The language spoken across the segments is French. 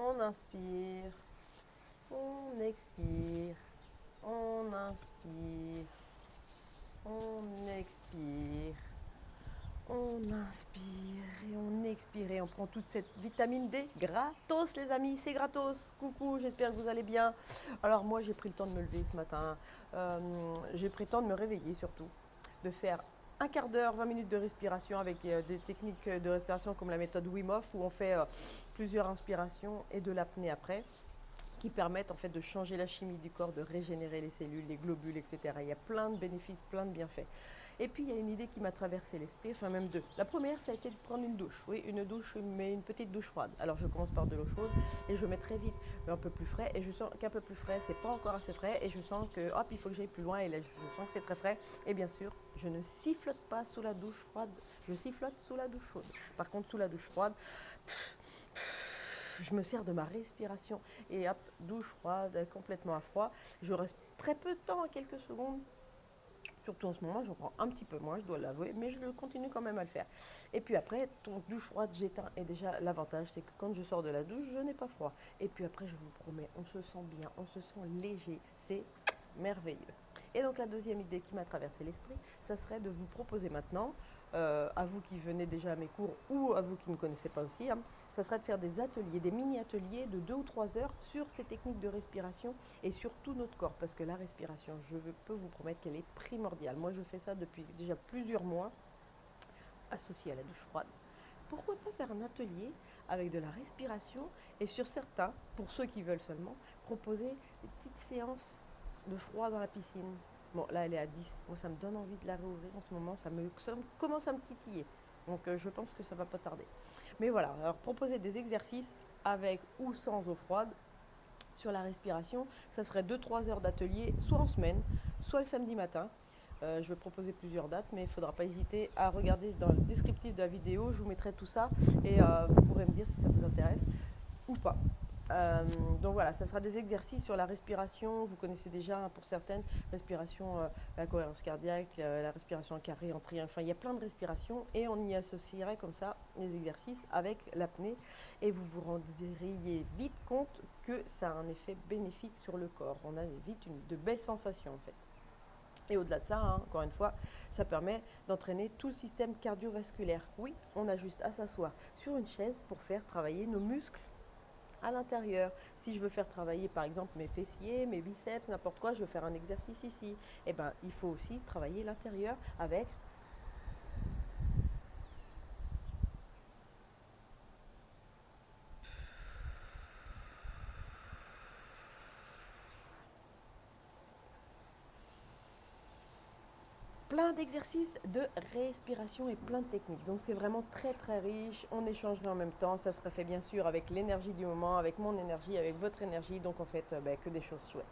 On inspire, on expire, on inspire, on expire, on inspire et on expire et on prend toute cette vitamine D gratos les amis, c'est gratos. Coucou, j'espère que vous allez bien. Alors moi j'ai pris le temps de me lever ce matin, j'ai pris le temps de me réveiller surtout, de faire un quart d'heure, 20 minutes de respiration avec des techniques de respiration comme la méthode Wim Hof où on fait plusieurs inspirations et de l'apnée après, qui permettent en fait de changer la chimie du corps, de régénérer les cellules, les globules, etc. Il y a plein de bénéfices, plein de bienfaits. Et puis il y a une idée qui m'a traversé l'esprit, enfin même deux. La première, ça a été de prendre une douche. Oui, une douche, mais une petite douche froide. Alors je commence par de l'eau chaude et je mets très vite un peu plus frais. Et je sens qu'un peu plus frais, c'est pas encore assez frais. Et je sens que hop, il faut que j'aille plus loin. Et là, je sens que c'est très frais. Et bien sûr, je ne sifflote pas sous la douche froide. Je sifflote sous la douche chaude. Par contre, sous la douche froide, je me sers de ma respiration et hop, douche froide, complètement à froid. Je reste très peu de temps, quelques secondes. Surtout en ce moment, j'en prends un petit peu moins, je dois l'avouer, mais je continue quand même à le faire. Et puis après, ton douche froide, j'éteins. Et déjà, l'avantage, c'est que quand je sors de la douche, je n'ai pas froid. Et puis après, je vous promets, on se sent bien, on se sent léger. C'est merveilleux. Et donc la deuxième idée qui m'a traversé l'esprit, ça serait de vous proposer maintenant, à vous qui venez déjà à mes cours ou à vous qui ne connaissez pas aussi, hein, ça serait de faire des ateliers, des mini-ateliers de 2 ou 3 heures sur ces techniques de respiration et sur tout notre corps. Parce que la respiration, peux vous promettre qu'elle est primordiale. Moi, je fais ça depuis déjà plusieurs mois, associée à la douche froide. Pourquoi pas faire un atelier avec de la respiration et sur certains, pour ceux qui veulent seulement, proposer des petites séances de froid dans la piscine. Bon, là, elle est à 10. Moi, ça me donne envie de la réouvrir en ce moment. Ça commence à me titiller. Donc, je pense que ça va pas tarder. Mais voilà, alors proposer des exercices avec ou sans eau froide sur la respiration, ça serait 2-3 heures d'atelier, soit en semaine, soit le samedi matin. Je vais proposer plusieurs dates, mais il ne faudra pas hésiter à regarder dans le descriptif de la vidéo. Je vous mettrai tout ça et vous pourrez me dire si ça vous intéresse ou pas. Donc voilà, ça sera des exercices sur la respiration. Vous connaissez déjà pour certaines, respiration, la cohérence cardiaque, la respiration en carré, en triangle. Enfin, il y a plein de respirations et on y associerait comme ça les exercices avec l'apnée. Et vous vous rendriez vite compte que ça a un effet bénéfique sur le corps. On a vite de belles sensations en fait. Et au-delà de ça, hein, encore une fois, ça permet d'entraîner tout le système cardiovasculaire. Oui, on a juste à s'asseoir sur une chaise pour faire travailler nos muscles à l'intérieur. Si je veux faire travailler par exemple mes fessiers, mes biceps, n'importe quoi, je veux faire un exercice ici. Et ben, il faut aussi travailler l'intérieur avec plein d'exercices de respiration et plein de techniques. Donc c'est vraiment très très riche. On échangerait en même temps. Ça serait fait bien sûr avec l'énergie du moment, avec mon énergie, avec votre énergie. Donc en fait, que des choses chouettes.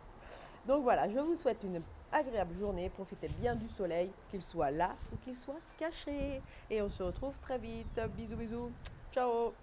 Donc voilà, je vous souhaite une agréable journée. Profitez bien du soleil, qu'il soit là ou qu'il soit caché. Et on se retrouve très vite. Bisous bisous. Ciao.